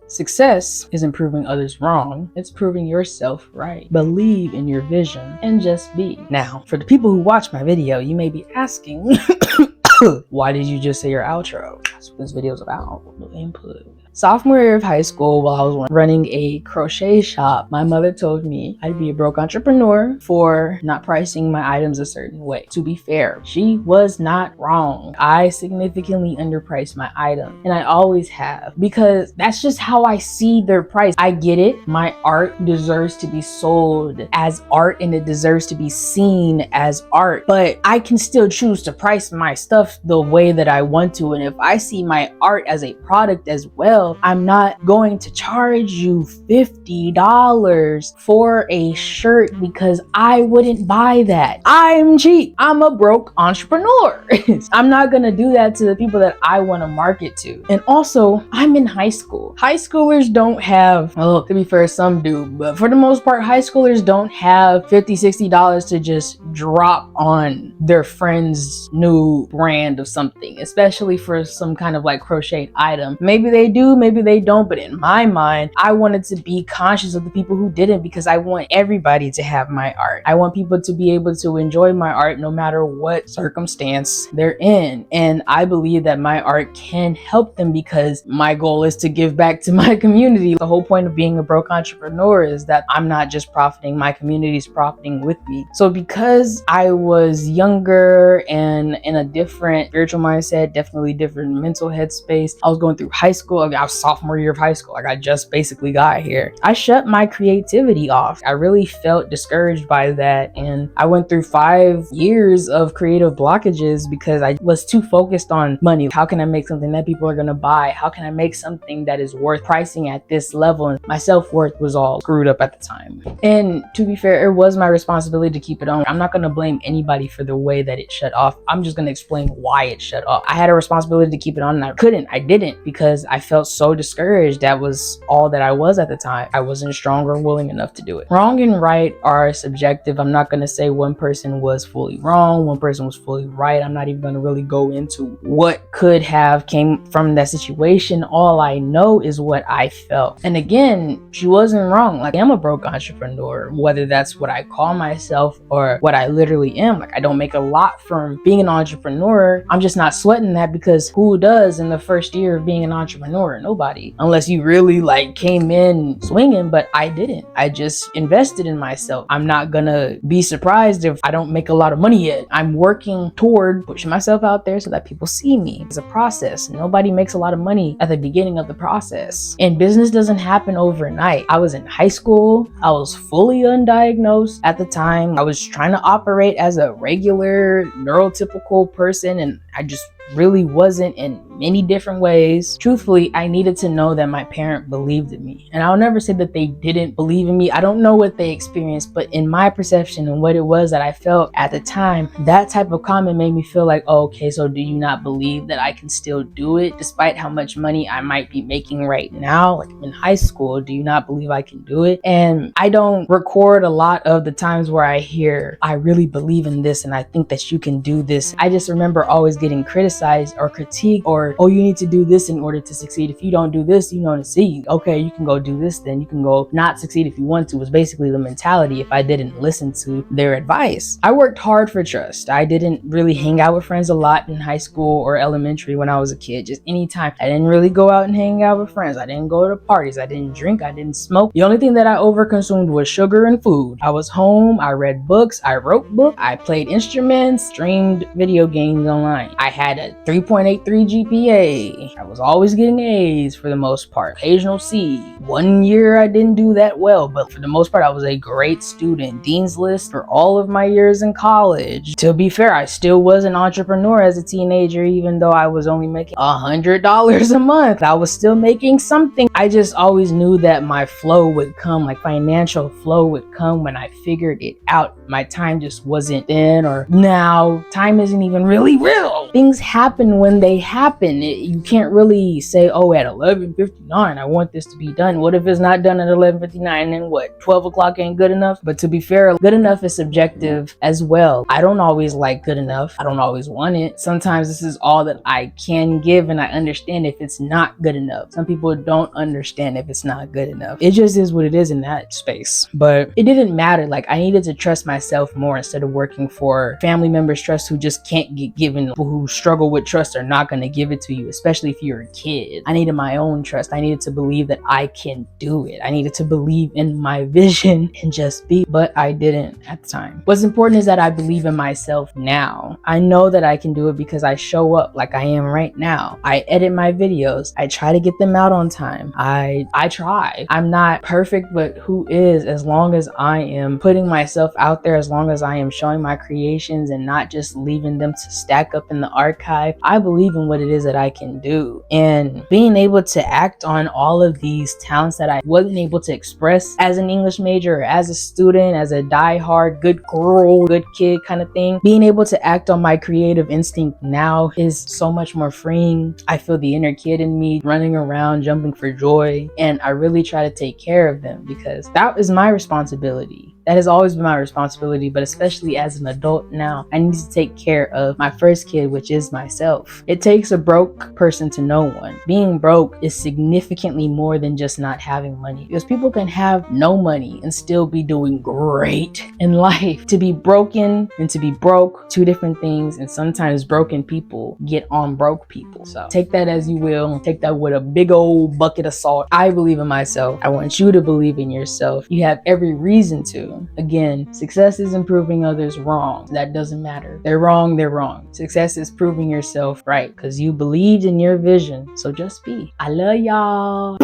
Success isn't proving others wrong, it's proving yourself right. Believe in your vision and just be. Now, for the people who watch my video, you may be asking, why did you just say your outro? That's what this video is about. No input. Sophomore year of high school, while I was running a crochet shop, my mother told me I'd be a broke entrepreneur for not pricing my items a certain way. To be fair, she was not wrong. I significantly underpriced my item, and I always have, because that's just how I see their price. I get it. My art deserves to be sold as art, and it deserves to be seen as art, but I can still choose to price my stuff the way that I want to. And if I see my art as a product as well, I'm not going to charge you $50 for a shirt because I wouldn't buy that. I'm cheap. I'm a broke entrepreneur. I'm not gonna do that to the people that I want to market to. And also, I'm in high school. High schoolers don't have, well, to be fair, some do, but for the most part, high schoolers don't have $50, $60 to just drop on their friend's new brand of something, especially for some kind of like crocheted item. Maybe they do, maybe they don't, but in my mind, I wanted to be conscious of the people who didn't, because I want everybody to have my art. I want people to be able to enjoy my art no matter what circumstance they're in. And I believe that my art can help them, because my goal is to give back to my community. The whole point of being a broke entrepreneur is that I'm not just profiting, my community is profiting with me. So because I was younger and in a different spiritual mindset, definitely different mental headspace, I was going through high school. I was sophomore year of high school. Like, I just basically got here. I shut my creativity off. I really felt discouraged by that. And I went through 5 years of creative blockages because I was too focused on money. How can I make something that people are going to buy? How can I make something that is worth pricing at this level? And my self-worth was all screwed up at the time. And to be fair, it was my responsibility to keep it on. I'm not going to blame anybody for the way that it shut off. I'm just going to explain why it shut off. I had a responsibility to keep it on, and I didn't, because I felt so discouraged. That was all that I was at the time. I wasn't strong or willing enough to do it. Wrong and right are subjective. I'm not going to say one person was fully wrong, one person was fully right. I'm not even going to really go into what could have came from that situation. All I know is what I felt. And again, she wasn't wrong. Like, I'm a broke entrepreneur, whether that's what I call myself or what I literally am. Like, I don't make a lot from being an entrepreneur. I'm just not sweating that, because who does in the first year of being an entrepreneur? Nobody, unless you really like came in swinging. But I didn't. I just invested in myself. I'm not gonna be surprised if I don't make a lot of money yet. I'm working toward pushing myself out there so that people see me. It's a process. Nobody makes a lot of money at the beginning of the process, and business doesn't happen overnight. I was in high school. I was fully undiagnosed at the time. I was trying to operate as a regular neurotypical person, and I just really wasn't in many different ways. Truthfully, I needed to know that my parent believed in me. And I'll never say that they didn't believe in me. I don't know what they experienced, but in my perception and what it was that I felt at the time, that type of comment made me feel like, oh, okay, so do you not believe that I can still do it despite how much money I might be making right now? Like, in high school, do you not believe I can do it? And I don't record a lot of the times where I hear, I really believe in this and I think that you can do this. I just remember always getting criticized or critiqued, or, oh, you need to do this in order to succeed. If you don't do this, you don't succeed. Okay, you can go do this, then you can go not succeed if you want to, was basically the mentality if I didn't listen to their advice. I worked hard for trust. I didn't really hang out with friends a lot in high school or elementary when I was a kid. Just anytime. I didn't really go out and hang out with friends. I didn't go to parties. I didn't drink. I didn't smoke. The only thing that I overconsumed was sugar and food. I was home. I read books. I wrote books. I played instruments, streamed video games online. I had a 3.83 GPA. I was always getting A's for the most part. Occasional C. One year I didn't do that well, but for the most part I was a great student. Dean's List for all of my years in college. To be fair, I still was an entrepreneur as a teenager, even though I was only making $100 a month. I was still making something. I just always knew that my flow would come, like financial flow would come when I figured it out. my time just wasn't then, or now time isn't even really real. Things happen when they happen. You can't really say, oh, at 11:59 I want this to be done. What if it's not done at 11:59? Then what, 12 o'clock ain't good enough? But to be fair, good enough is subjective as well. I don't always like good enough. I don't always want it. Sometimes this is all that I can give, and I understand if it's not good enough. Some people don't understand if it's not good enough. It just is what it is in that space. But it didn't matter. Like, I needed to trust myself more instead of working for family members' trust who just can't get given. People who struggle with trust are not going to give it to you, especially if you're a kid. I needed my own trust. I needed to believe that I can do it. I needed to believe in my vision and just be, but I didn't at the time. What's important is that I believe in myself now. I know that I can do it because I show up like I am right now. I edit my videos. I try to get them out on time. I try. I'm not perfect, but who is? As long as I am putting myself out there, as long as I am showing my creations and not just leaving them to stack up in the archive, I believe in what it is that I can do. And being able to act on all of these talents that I wasn't able to express as an English major or as a student, as a die-hard good girl, good kid kind of thing, being able to act on my creative instinct now is so much more freeing. I feel the inner kid in me running around, jumping for joy, and I really try to take care of them because that is my responsibility. That has always been my responsibility, but especially as an adult now, I need to take care of my first kid, which is myself. It takes a broke person to know one. Being broke is significantly more than just not having money, because people can have no money and still be doing great in life. To be broken and to be broke, two different things, and sometimes broken people get on broke people. So take that as you will. Take that with a big old bucket of salt. I believe in myself. I want you to believe in yourself. You have every reason to. Again, success isn't proving others wrong. That doesn't matter. They're wrong, they're wrong. Success is proving yourself right because you believed in your vision. So just be. I love y'all.